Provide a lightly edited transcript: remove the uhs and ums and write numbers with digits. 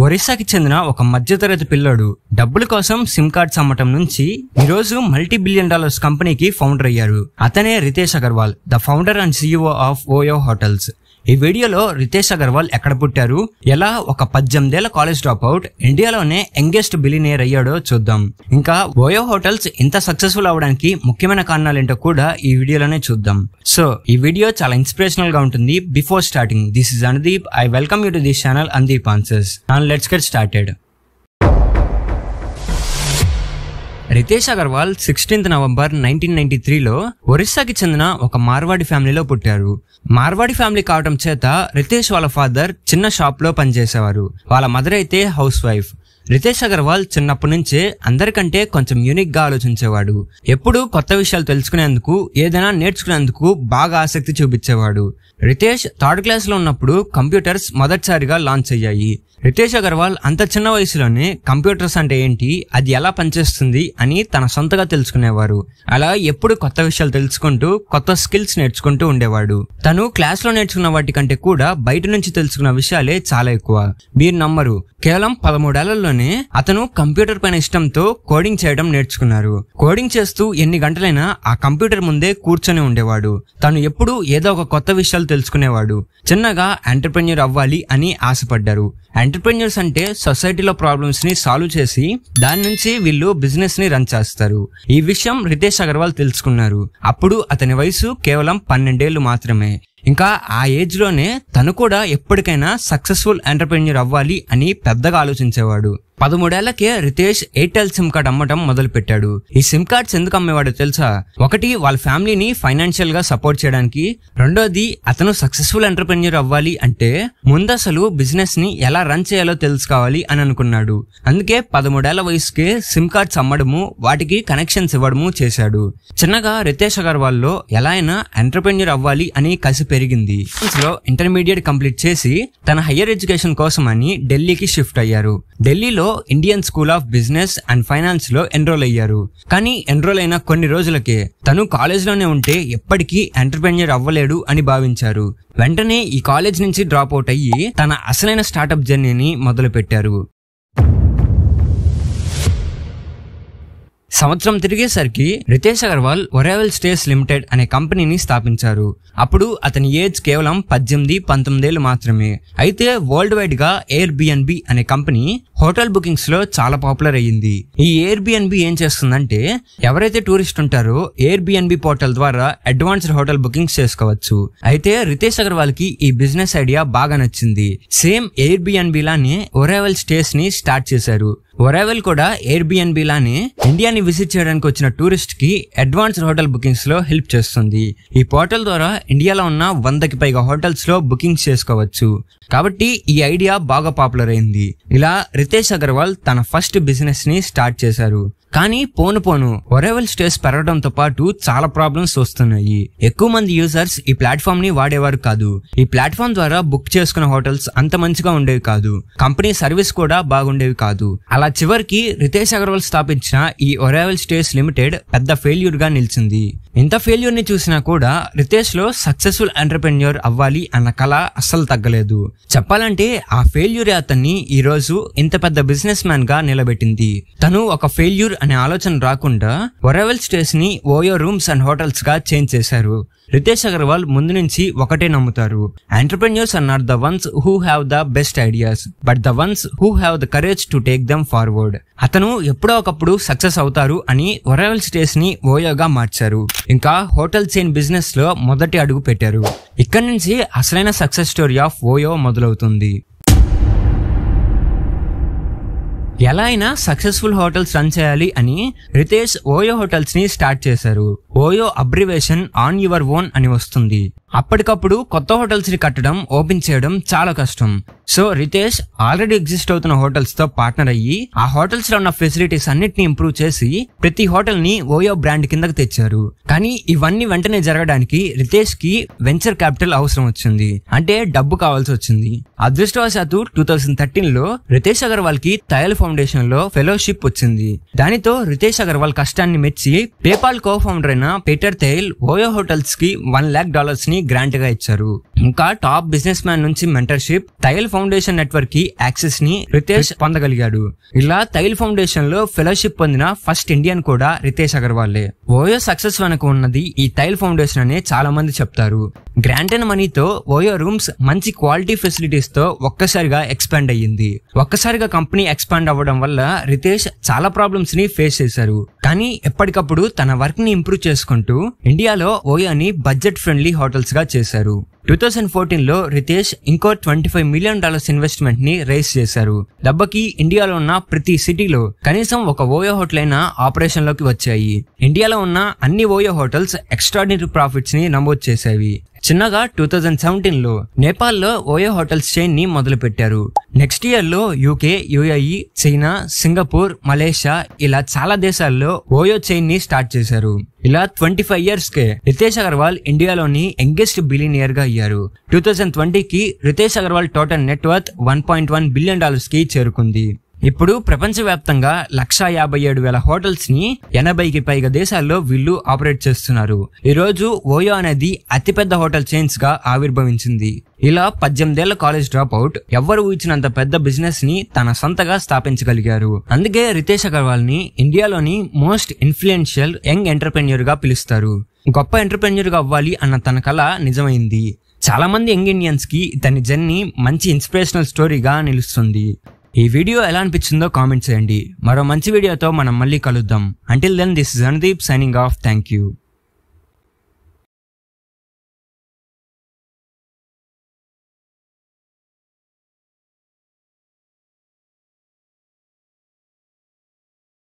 ఒరిస్సాకి చెందిన ఒక మధ్యతరగతి పిల్లోడు డబ్బుల కోసం సిమ్ కార్డ్స్ అమ్మటం నుంచి ఈరోజు $multi-billion కంపెనీకి ఫౌండర్ అయ్యారు. అతనే Ritesh Agarwal, the founder and CEO of OYO hotels. ఈ వీడియోలో రితేష్ అగర్వాల్ ఎక్కడ పుట్టారు, ఎలా ఒక 18 ఏళ్ల కాలేజ్ డ్రాప్ అవుట్ ఇండియాలోనే యంగెస్ట్ బిలియనియర్ అయ్యాడో చూద్దాం. ఇంకా ఓయో హోటల్స్ ఇంత సక్సెస్ఫుల్ అవడానికి ముఖ్యమైన కారణాలేంటో కూడా ఈ వీడియోలోనే చూద్దాం. సో ఈ వీడియో చాలా ఇన్స్పిరేషనల్ గా ఉంటుంది. Before starting, this is Anudeep. I welcome you to this channel Anudeep answers. Now let's get started. Ritesh Agarwal 16th November 1993లో ఒరిస్సాకి చెందిన ఒక మార్వాడి ఫ్యామిలీలో పుట్టారు. మార్వాడి ఫ్యామిలీ కావడం చేత రితేష్ వాళ్ళ ఫాదర్ చిన్న షాప్ లో పనిచేసేవారు. వాళ్ళ మదర్ అయితే హౌస్ వైఫ్. రితేష్ అగర్వాల్ చిన్నప్పటి నుంచే అందరికంటే కొంచెం యూనిక్ గా ఆలోచించేవాడు. ఎప్పుడూ కొత్త విషయాలు తెలుసుకునేందుకు, ఏదైనా నేర్చుకునేందుకు బాగా ఆసక్తి చూపించేవాడు. రితేష్ 3rd క్లాస్ లో ఉన్నప్పుడు కంప్యూటర్స్ మొదటిసారిగా లాంచ్ అయ్యాయి. రితేష్ అగర్వాల్ అంత చిన్న వయసులోనే కంప్యూటర్స్ అంటే ఏంటి, అది ఎలా పనిచేస్తుంది అని తన సొంతగా తెలుసుకునేవారు. అలా ఎప్పుడు కొత్త విషయాలు తెలుసుకుంటూ కొత్త స్కిల్స్ నేర్చుకుంటూ ఉండేవాడు. తను క్లాస్ లో నేర్చుకున్న వాటి కంటే కూడా బయట నుంచి తెలుసుకున్న విషయాలే చాలా ఎక్కువ. మీరు నమ్మరు, కేవలం 13 ఏళ్లలోనే అతను కంప్యూటర్ పైన ఇష్టంతో కోడింగ్ చేయడం నేర్చుకున్నారు. కోడింగ్ చేస్తూ ఎన్ని గంటలైనా ఆ కంప్యూటర్ ముందే కూర్చొని ఉండేవాడు. తను ఎప్పుడు ఏదో ఒక కొత్త విషయాలు తెలుసుకునేవాడు. చిన్నగా ఎంటర్‌ప్రెన్యూర్ అవ్వాలి అని ఆశపడ్డారు. ఎంటర్‌ప్రెన్యూర్స్ అంటే సొసైటీలో ప్రాబ్లమ్స్ ని సాల్వ్ చేసి దాని నుంచి వీళ్ళు బిజినెస్ ని రన్ చేస్తారు. ఈ విషయం రితేష్ అగర్వాల్ తెలుసుకున్నారు. అప్పుడు అతని వయసు కేవలం 12 ఏళ్లు మాత్రమే. ఇంకా ఆ ఏజ్ లోనే తను కూడా ఎప్పటికైనా సక్సెస్ఫుల్ ఎంటర్‌ప్రెన్యూర్ అవ్వాలి అని పెద్దగా ఆలోచించేవాడు. 13 ఏళ్లకే రితేష్ ఎయిర్టెల్ సిమ్ కార్డ్ అమ్మటం మొదలు పెట్టాడు. ఈ సిమ్ కార్డ్స్ ఎందుకు అమ్మేవాడో తెలుసా? ఒకటి, వాళ్ళ ఫ్యామిలీని ఫైనాన్షియల్ గా సపోర్ట్ చేయడానికి. రెండోది, అతను సక్సెస్ఫుల్ ఎంటర్‌ప్రెన్యూర్ అవ్వాలి అంటే ముందు అసలు బిజినెస్ ని ఎలా రన్ చేయాలో తెలుసుకోవాలి అని అనుకున్నాడు. అందుకే 13 ఏళ్ల వయసుకే సిమ్ కార్డ్స్ అమ్మడము, వాటికి కనెక్షన్స్ ఇవ్వడము చేశాడు. చిన్నగా రితేష్ అగర్వాల్ లో ఎలా అయినా ఎంటర్‌ప్రెన్యూర్ అవ్వాలి అని కసి పెరిగింది. ఇంటర్మీడియట్ కంప్లీట్ చేసి తన హయ్యర్ ఎడ్యుకేషన్ కోసం అని ఢిల్లీకి షిఫ్ట్ అయ్యారు. ఢిల్లీలో Indian school of business and finance లో ఎన్రోల్ అయ్యారు. కానీ ఎన్రోల్ అయిన కొన్ని రోజులకే తను కాలేజ్ లోనే ఉంటే ఎప్పటికీ ఎంటర్‌ప్రెన్యూర్ అవ్వలేడు అని భావించారు. వెంటనే ఈ కాలేజ్ నుంచి డ్రాప్ అవుట్ అయ్యి తన అసలైన స్టార్టప్ జర్నీని మొదలు పెట్టారు. సంవత్సరం తిరిగేసరికి రితేష్ అగర్వాల్ ఒరావెల్ స్టేస్ లిమిటెడ్ అనే కంపెనీని స్థాపించారు. అప్పుడు అతని ఏజ్ కేవలం 18-19 ఏళ్లు మాత్రమే. అయితే వరల్డ్ వైడ్ గా ఎయిర్బిఎన్బి అనే కంపెనీ హోటల్ బుకింగ్స్ లో చాలా పాపులర్ అయ్యింది. ఈ ఎయిర్బిఎన్బి ఏం చేస్తుందంటే, ఎవరైతే టూరిస్ట్ ఉంటారో ఎయిర్బిఎన్బి పోర్టల్ ద్వారా అడ్వాన్స్డ్ హోటల్ బుకింగ్స్ చేసుకోవచ్చు. అయితే రితేష్ అగర్వాల్ కి ఈ బిజినెస్ ఐడియా బాగా నచ్చింది. సేమ్ ఎయిర్బిఎన్బి లానే ఒరావెల్ స్టేస్ ని స్టార్ట్ చేశారు. ఒరావెల్ కూడా ఎయిర్బిఎన్బి లానే ఇండియాని విజిట్ చేయడానికి వచ్చిన టూరిస్ట్ కి అడ్వాన్స్డ్ హోటల్ బుకింగ్స్ లో హెల్ప్ చేస్తుంది. ఈ పోర్టల్ ద్వారా ఇండియాలో ఉన్న 100కి పైగా హోటల్స్ లో బుకింగ్స్ చేసుకోవచ్చు. కాబట్టి ఈ ఐడియా బాగా పాపులర్ అయింది. ఇలా రితేష్ అగర్వాల్ తన ఫస్ట్ బిజినెస్ ని స్టార్ట్ చేశారు. కానీ పోను ఒరావెల్ స్టేస్ పెరగడంతో పాటు చాలా ప్రాబ్లమ్స్ వస్తున్నాయి. ఎక్కువ మంది యూజర్స్ ఈ ప్లాట్ఫామ్ ని వాడేవారు కాదు. ఈ ప్లాట్ఫామ్ ద్వారా బుక్ చేసుకున్న హోటల్స్ అంత మంచిగా ఉండేవి కాదు. కంపెనీ సర్వీస్ కూడా బాగుండేవి కాదు. అలా చివరికి రితేష్ అగర్వాల్ స్థాపించిన ఈ ఒరావెల్ స్టేస్ లిమిటెడ్ పెద్ద ఫెయిల్యూర్ గా నిలిచింది. ఇంత ఫెయిల్యూర్ ని చూసినా కూడా రితేష్ లో సక్సెస్ఫుల్ ఎంటర్‌ప్రెన్యూర్ అవ్వాలి అన్న కళ అస్సలు తగ్గలేదు. చెప్పాలంటే ఆ ఫెయిల్యూర్ అతన్ని ఈ రోజు ఇంత పెద్ద బిజినెస్ మ్యాన్ గా నిలబెట్టింది. తను ఒక ఫెయిల్యూర్ అనే ఆలోచన రాకుండా ఒరావెల్ స్టేస్ ని ఓయో రూమ్స్ అండ్ హోటల్స్ గా చేంజ్ చేశారు. రితేష్ అగర్వాల్ ముందు నుంచి ఒకటే నమ్ముతారు, entrepreneurs are not the ones who have the best ideas, but the ones who have the courage to take them forward. అతను ఎప్పుడో ఒకప్పుడు సక్సెస్ అవుతారు అని ఒరావెల్ స్టేస్ ని ఓయోగా మార్చారు. ఇంకా హోటల్ చైన్ బిజినెస్ లో మొదటి అడుగు పెట్టారు. ఇక్కడి నుంచి అసలైన సక్సెస్ స్టోరీ ఆఫ్ ఓయో మొదలవుతుంది. ఎలా అయినా సక్సెస్ఫుల్ హోటల్స్ రన్ చేయాలి అని రితేష్ ఓయో హోటల్స్ ని స్టార్ట్ చేశారు. OYO abbreviation on your own అని వస్తుంది. అప్పటికప్పుడు కొత్త హోటల్స్ ని కట్టడం, ఓపెన్ చేయడం చాలా కష్టం. సో రితేష్ ఆల్రెడీ ఎగ్జిస్ట్ అవుతున్న హోటల్స్ తో పార్ట్నర్ అయ్యి ఆ హోటల్స్ లో ఉన్న ఫెసిలిటీస్ అన్నిటిని ఇంప్రూవ్ చేసి ప్రతి హోటల్ ని ఓయో బ్రాండ్ కిందకి తెచ్చారు. కానీ ఇవన్నీ వెంటనే జరగడానికి రితేష్ కి వెంచర్ క్యాపిటల్ అవసరం వచ్చింది. అంటే డబ్బు కావాల్సి వచ్చింది. అదృష్టవశాత్తు 2013లో రితేష్ అగర్వాల్ కి తయల్ ఫౌండేషన్ లో ఫెలోషిప్ వచ్చింది. దానితో రితేష్ అగర్వాల్ కష్టాన్ని మెచ్చి పేపాల్ కో ఫౌండర్ అయిన పీటర్ థైల్ ఓయో హోటల్స్ కి $1 lakh ని గ్రాంట్ గా ఇచ్చారు. ఇంకా టాప్ బిజినెస్ మ్యాన్ నుంచి మెంటర్షిప్, తైల్ ఫౌండేషన్ నెట్వర్క్ కి యాక్సెస్ ని రితేష్ పొందగలిగాడు. ఇలా తైల్ ఫౌండేషన్ లో ఫెలోషిప్ పొందిన ఫస్ట్ ఇండియన్ కూడా రితేష్ అగర్వాలే. ఓయో సక్సెస్ వెనక ఉన్నది ఈ తైల్ ఫౌండేషన్ అనే చాలా మంది చెప్తారు. గ్రాంట్ అయిన మనీతో ఓయో రూమ్స్ మంచి క్వాలిటీ ఫెసిలిటీస్ తో ఒక్కసారిగా ఎక్స్పాండ్ అయ్యింది. ఒక్కసారిగా కంపెనీ ఎక్స్పాండ్ అవ్వడం వల్ల రితేష్ చాలా ప్రాబ్లమ్స్ ని ఫేస్ చేశారు. కానీ ఎప్పటికప్పుడు తన వర్క్ ని ఇంప్రూవ్ చేసుకుంటూ ఇండియాలో ఓయోని బడ్జెట్ ఫ్రెండ్లీ హోటల్స్ గా చేశారు. 2014 లో రితేష్ ఇంకో $25 మిలియన్ ఇన్వెస్ట్మెంట్ ని రైజ్ చేశారు. దెబ్బకి ఇండియాలో ఉన్న ప్రతి సిటీలో కనీసం ఒక ఓయో హోటల్ అయినా ఆపరేషన్ లోకి వచ్చాయి. ఇండియాలో ఉన్న అన్ని ఓయో హోటల్స్ ఎక్స్ట్రాడినరీ ప్రాఫిట్స్ ని నమోదు చేసేవి. చిన్నగా 2017 లో నేపాల్ లో ఓయో హోటల్స్ చైన్ ని మొదలు పెట్టారు. నెక్స్ట్ ఇయర్ లో UK, UAE, China, Singapore, Malaysia ఇలా చాలా దేశాల్లో ఓయో చైన్ ని స్టార్ట్ చేశారు. ఇలా 25 ఇయర్స్ కే రితేష్ అగర్వాల్ ఇండియాలోని యంగెస్ట్ బిలియనియర్ గా అయ్యారు. 2020కి Ritesh Agarwal total net worth $1.1 billion కి చేరుకుంది. ఇప్పుడు ప్రపంచవ్యాప్తంగా 157,000 హోటల్స్ ని 80కి పైగా దేశాల్లో వీళ్ళు ఆపరేట్ చేస్తున్నారు. ఈ రోజు ఓయో అనేది అతిపెద్ద హోటల్ చైన్స్ గా ఆవిర్భవించింది. ఇలా 18 ఏళ్ల కాలేజ్ డ్రాప్ అవుట్ ఎవ్వరు ఊహించినంత పెద్ద బిజినెస్ ని తన సొంతగా స్థాపించగలిగారు. అందుకే రితేష్ అగర్వాల్ ని ఇండియాలోని మోస్ట్ ఇన్ఫ్లుయెన్షియల్ యంగ్ ఎంటర్‌ప్రెన్యూర్ గా పిలుస్తారు. గొప్ప ఎంటర్‌ప్రెన్యూర్ గా అవ్వాలి అన్న తన కల నిజమైంది. చాలా మంది యంగ్ ఇండియన్స్ కి తన జర్నీ మంచి ఇన్స్పిరేషనల్ స్టోరీగా నిలుస్తుంది. ఈ వీడియో ఎలా అనిపించిందో కామెంట్ చేయండి. మరో మంచి వీడియోతో మనం మళ్ళీ కలుద్దాం. Until then this is Anudeep signing off. Thank you.